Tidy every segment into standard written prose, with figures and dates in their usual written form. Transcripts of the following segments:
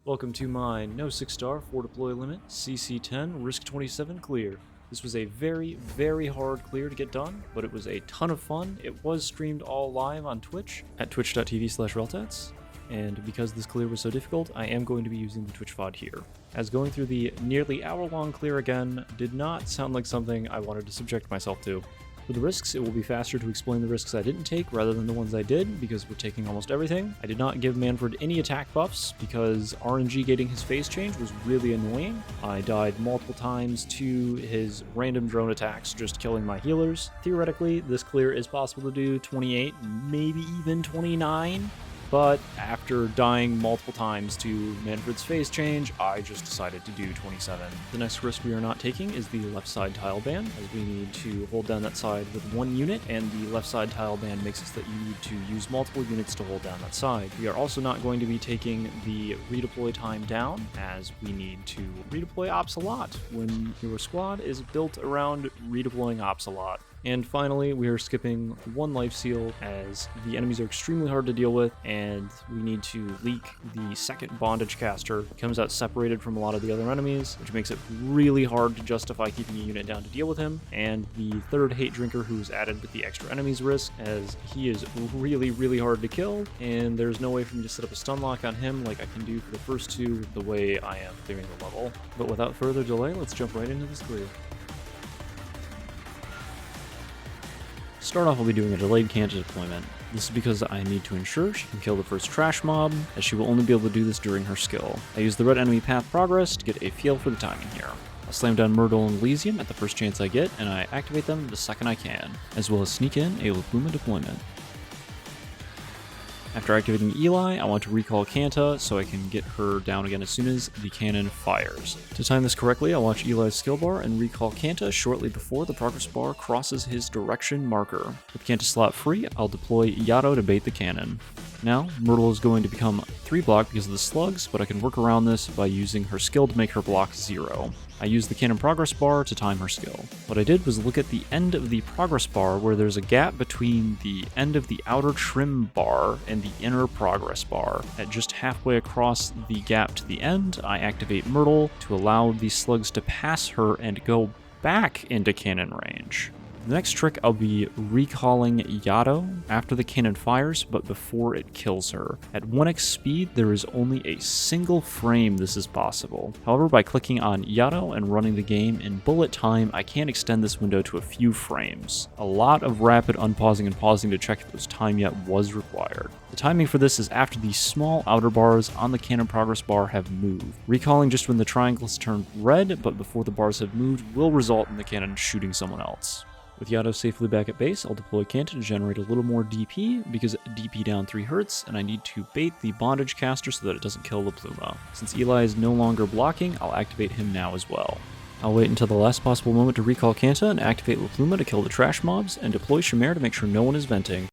Welcome to my no 6-star 4 deploy limit CC10 Risk 27 clear. This was a very hard clear to get done, but it was a ton of fun. It was streamed all live on Twitch at twitch.tv/reltats, and because this clear was so difficult, I am going to be using the Twitch VOD here. As going through the nearly hour-long clear again did not sound like something I wanted to subject myself to. For the risks, it will be faster to explain the risks I didn't take rather than the ones I did, because we're taking almost everything. I did not give Manfred any attack buffs, because RNG gating his phase change was really annoying. I died multiple times to his random drone attacks, just killing my healers. Theoretically, this clear is possible to do 28, maybe even 29. But after dying multiple times to Manfred's phase change, I just decided to do 27. The next risk we are not taking is the left side tile ban, as we need to hold down that side with one unit, and the left side tile ban makes it so that you need to use multiple units to hold down that side. We are also not going to be taking the redeploy time down, as we need to redeploy ops a lot when your squad is built around redeploying ops a lot. And finally, we are skipping one life seal, as the enemies are extremely hard to deal with, and we need to leak the second bondage caster. It comes out separated from a lot of the other enemies, which makes it really hard to justify keeping a unit down to deal with him. And the third hate drinker, who's added with the extra enemies risk, as he is really hard to kill, and there's no way for me to set up a stun lock on him like I can do for the first two the way I am clearing the level. But without further delay, let's jump right into this clear. To start off, I'll be doing a delayed Kanta deployment. This is because I need to ensure she can kill the first trash mob, as she will only be able to do this during her skill. I use the red enemy path progress to get a feel for the timing here. I'll slam down Myrtle and Elysium at the first chance I get, and I activate them the second I can, as well as sneak in a Lupuma deployment. After activating Eli, I want to recall Kanta so I can get her down again as soon as the cannon fires. To time this correctly, I'll watch Eli's skill bar and recall Kanta shortly before the progress bar crosses his direction marker. With Kanta slot free, I'll deploy Yato to bait the cannon. Now, Myrtle is going to become 3 block because of the slugs, but I can work around this by using her skill to make her block 0. I used the cannon progress bar to time her skill. What I did was look at the end of the progress bar where there's a gap between the end of the outer trim bar and the inner progress bar. At just halfway across the gap to the end, I activate Myrtle to allow the slugs to pass her and go back into cannon range. The next trick, I'll be recalling Yato after the cannon fires, but before it kills her. At 1x speed, there is only a single frame this is possible. However, by clicking on Yato and running the game in bullet time, I can extend this window to a few frames. A lot of rapid unpausing and pausing to check if it was time yet was required. The timing for this is after the small outer bars on the cannon progress bar have moved. Recalling just when the triangle has turned red, but before the bars have moved, will result in the cannon shooting someone else. With Yato safely back at base, I'll deploy Kanta to generate a little more DP, because DP down 3 hurts, and I need to bait the bondage caster so that it doesn't kill Lupuma. Since Eli is no longer blocking, I'll activate him now as well. I'll wait until the last possible moment to recall Kanta and activate Lupuma to kill the trash mobs, and deploy Shamir to make sure no one is venting.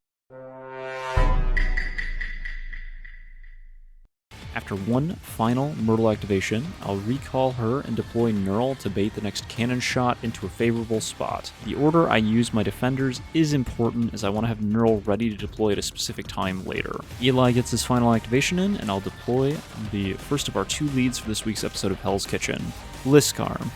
After one final Myrtle activation, I'll recall her and deploy Neural to bait the next cannon shot into a favorable spot. The order I use my defenders is important, as I want to have Neural ready to deploy at a specific time later. Eli gets his final activation in, and I'll deploy the first of our 2 leads for this week's episode of Hell's Kitchen, Liskarm.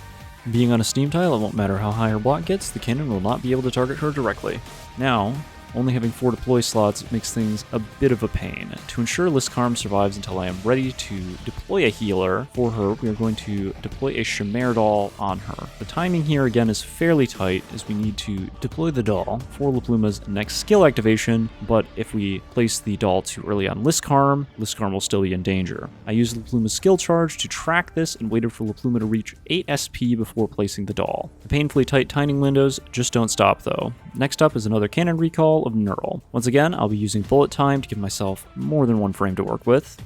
Being on a steam tile, it won't matter how high her block gets, the cannon will not be able to target her directly. Now, only having 4 deploy slots makes things a bit of a pain. To ensure Liskarm survives until I am ready to deploy a healer for her, we are going to deploy a Shamir doll on her. The timing here again is fairly tight, as we need to deploy the doll for Lupluma's next skill activation, but if we place the doll too early on Liskarm, Liskarm will still be in danger. I used Lupluma's skill charge to track this and waited for Lupluma to reach 8 SP before placing the doll. The painfully tight timing windows just don't stop though. Next up is another cannon recall of Neural. Once again, I'll be using bullet time to give myself more than 1 frame to work with.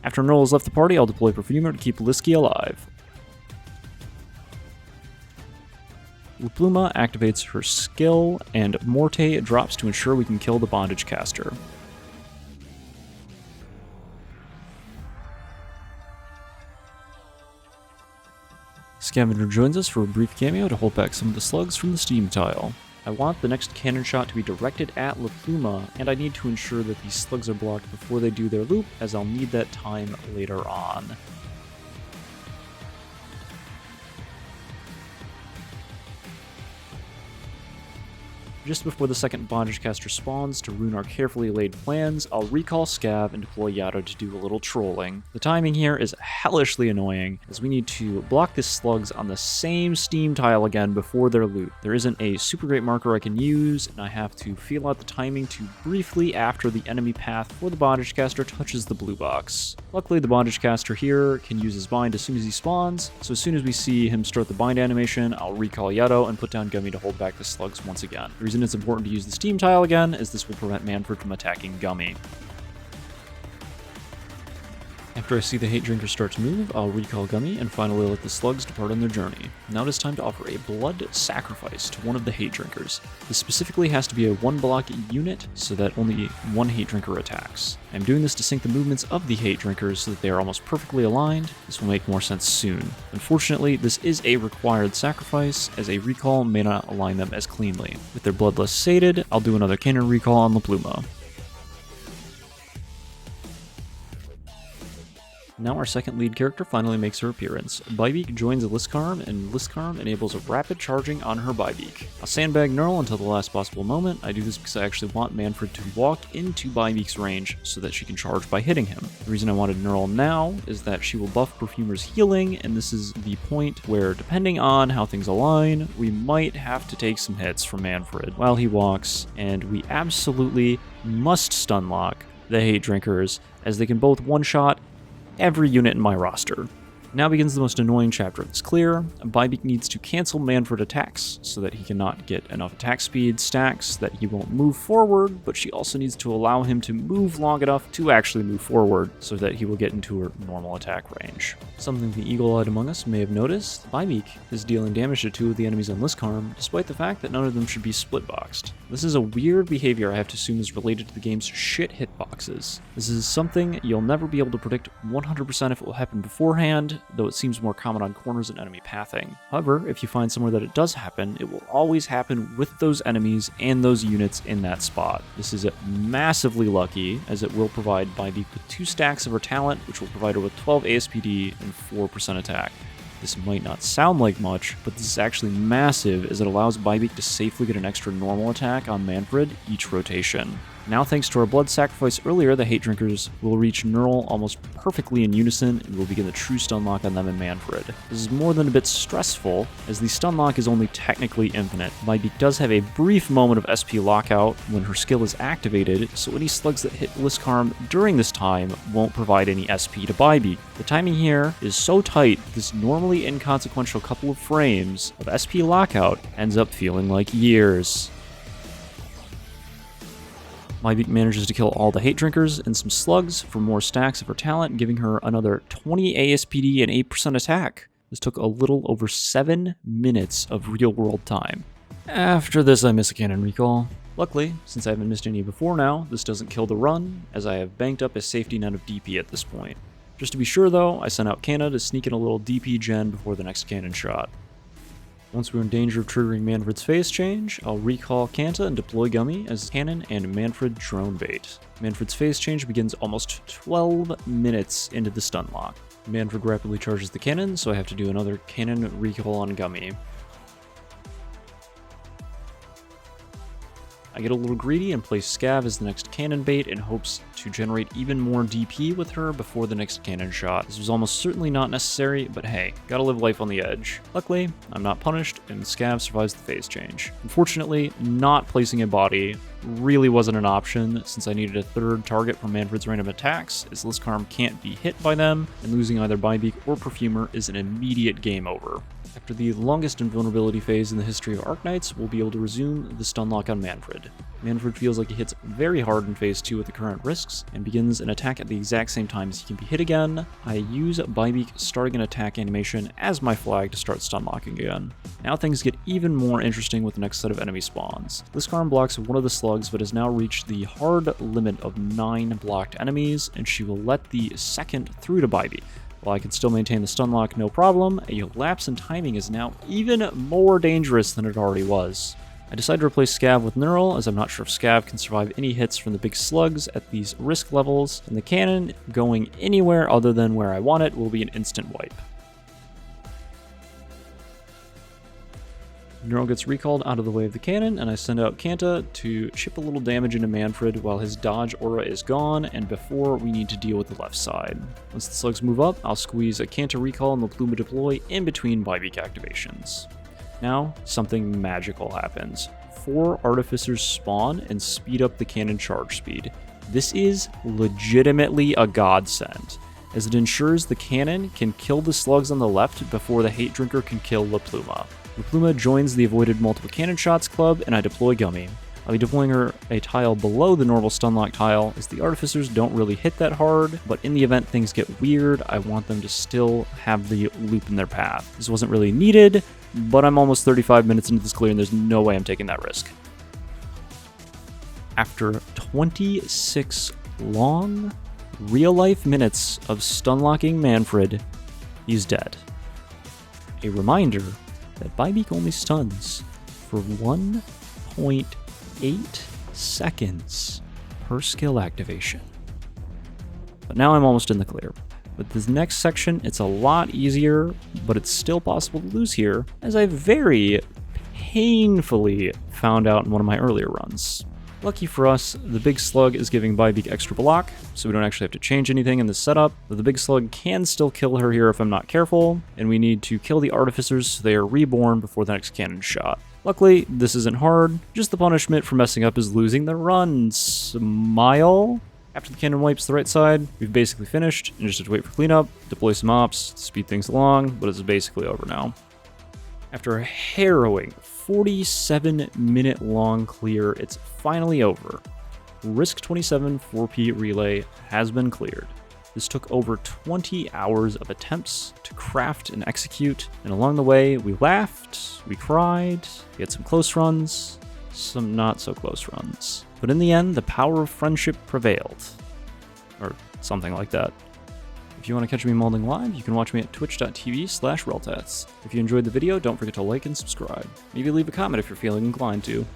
After Neural has left the party, I'll deploy Perfumer to keep Lisky alive. Lupluma activates her skill, and Morte drops to ensure we can kill the bondage caster. Scavenger joins us for a brief cameo to hold back some of the slugs from the steam tile. I want the next cannon shot to be directed at La Pluma, and I need to ensure that these slugs are blocked before they do their loop, as I'll need that time later on. Just before the second bondage caster spawns to ruin our carefully laid plans, I'll recall Scav and deploy Yato to do a little trolling. The timing here is hellishly annoying, as we need to block the slugs on the same steam tile again before their loot. There isn't a super great marker I can use, and I have to feel out the timing to briefly after the enemy path for the bondage caster touches the blue box. Luckily, the bondage caster here can use his bind as soon as he spawns, so as soon as we see him start the bind animation, I'll recall Yato and put down Gummy to hold back the slugs once again. The reason it's important to use the steam tile again is this will prevent Manfred from attacking Gummy. After I see the hate drinker start to move, I'll recall Gummy and finally let the slugs depart on their journey. Now it is time to offer a blood sacrifice to one of the hate drinkers. This specifically has to be a 1-block unit so that only one hate drinker attacks. I'm doing this to sync the movements of the hate drinkers so that they are almost perfectly aligned. This will make more sense soon. Unfortunately, this is a required sacrifice, as a recall may not align them as cleanly. With their bloodless sated, I'll do another cannon recall on La Pluma. Now our second lead character finally makes her appearance. Bibeak joins Liskarm, and Liskarm enables a rapid charging on her Bibeak. I'll sandbag Knurl until the last possible moment. I do this because I actually want Manfred to walk into Bibeak's range so that she can charge by hitting him. The reason I wanted Knurl now is that she will buff Perfumer's healing, and this is the point where, depending on how things align, we might have to take some hits from Manfred while he walks, and we absolutely must stun lock the hate drinkers, as they can both one-shot every unit in my roster. Now begins the most annoying chapter of this clear. Bibeak needs to cancel Manfred attacks so that he cannot get enough attack speed stacks that he won't move forward, but she also needs to allow him to move long enough to actually move forward so that he will get into her normal attack range. Something the eagle-eyed among us may have noticed, Bibeak is dealing damage to 2 of the enemies on Liskarm, despite the fact that none of them should be split-boxed. This is a weird behavior I have to assume is related to the game's shit hitboxes. This is something you'll never be able to predict 100% if it will happen beforehand, though it seems more common on corners and enemy pathing. However, if you find somewhere that it does happen, it will always happen with those enemies and those units in that spot. This is massively lucky, as it will provide Bibeak with 2 stacks of her talent, which will provide her with 12 ASPD and 4% attack. This might not sound like much, but this is actually massive, as it allows Bibeak to safely get an extra normal attack on Manfred each rotation. Now, thanks to our blood sacrifice earlier, the hate drinkers will reach Knurl almost perfectly in unison and will begin the true stun lock on them and Manfred. This is more than a bit stressful, as the stun lock is only technically infinite. Bibeak does have a brief moment of SP lockout when her skill is activated, so any slugs that hit Liskarm during this time won't provide any SP to Bibeak. The timing here is so tight, this normally inconsequential couple of frames of SP lockout ends up feeling like years. Bibeak manages to kill all the hate drinkers and some slugs for more stacks of her talent, giving her another 20 ASPD and 8% attack. This took a little over 7 minutes of real-world time. After this, I miss a cannon recall. Luckily, since I haven't missed any before now, this doesn't kill the run, as I have banked up a safety net of DP at this point. Just to be sure though, I sent out Canna to sneak in a little DP gen before the next cannon shot. Once we're in danger of triggering Manfred's phase change, I'll recall Kanta and deploy Gummy as cannon and Manfred drone bait. Manfred's phase change begins almost 12 minutes into the stun lock. Manfred rapidly charges the cannon, so I have to do another cannon recall on Gummy. I get a little greedy and place Scav as the next cannon bait in hopes to generate even more DP with her before the next cannon shot. This was almost certainly not necessary, but hey, gotta live life on the edge. Luckily, I'm not punished, and Scav survives the phase change. Unfortunately, not placing a body really wasn't an option, since I needed a third target for Manfred's random attacks, as Liskarm can't be hit by them, and losing either Bibeak or Perfumer is an immediate game over. After the longest invulnerability phase in the history of Arknights, we'll be able to resume the stun lock on Manfred. Manfred feels like he hits very hard in phase 2 with the current risks, and begins an attack at the exact same time as he can be hit again. I use Bibeak starting an attack animation as my flag to start stun locking again. Now things get even more interesting with the next set of enemy spawns. Liskarm blocks one of the slugs, but has now reached the hard limit of 9 blocked enemies, and she will let the second through to Bibeak. While I can still maintain the stun lock no problem, a lapse in timing is now even more dangerous than it already was. I decided to replace Scav with Neural, as I'm not sure if Scav can survive any hits from the big slugs at these risk levels, and the cannon going anywhere other than where I want it will be an instant wipe. Neural gets recalled out of the way of the cannon, and I send out Kanta to chip a little damage into Manfred while his dodge aura is gone and before we need to deal with the left side. Once the slugs move up, I'll squeeze a Kanta recall and the Pluma deploy in between Bibeak activations. Now, something magical happens. 4 Artificers spawn and speed up the cannon charge speed. This is legitimately a godsend, as it ensures the cannon can kill the slugs on the left before the Hate Drinker can kill La Pluma. La Pluma joins the Avoided Multiple Cannon Shots club, and I deploy Gummy. I'll be deploying her a tile below the normal stunlock tile, as the Artificers don't really hit that hard, but in the event things get weird, I want them to still have the loop in their path. This wasn't really needed, but I'm almost 35 minutes into this clear, and there's no way I'm taking that risk. After 26 long, real-life minutes of stunlocking Manfred, he's dead. A reminder that Bibeak only stuns for 1.8 seconds per skill activation. But now I'm almost in the clear. With this next section, it's a lot easier, but it's still possible to lose here, as I very painfully found out in one of my earlier runs. Lucky for us, the big slug is giving Bibeak extra block, so we don't actually have to change anything in this setup, but the big slug can still kill her here if I'm not careful, and we need to kill the Artificers so they are reborn before the next cannon shot. Luckily, this isn't hard, just the punishment for messing up is losing the run. Smile? After the cannon wipes the right side, we've basically finished, and just have to wait for cleanup, deploy some ops, to speed things along, but it's basically over now. After a harrowing 47-minute long clear, it's finally over. Risk 27 4P relay has been cleared. This took over 20 hours of attempts to craft and execute, and along the way, we laughed, we cried, we had some close runs, some not so close runs. But in the end, the power of friendship prevailed. Or something like that. If you want to catch me molding live, you can watch me at twitch.tv/reltats. If you enjoyed the video, don't forget to like and subscribe. Maybe leave a comment if you're feeling inclined to.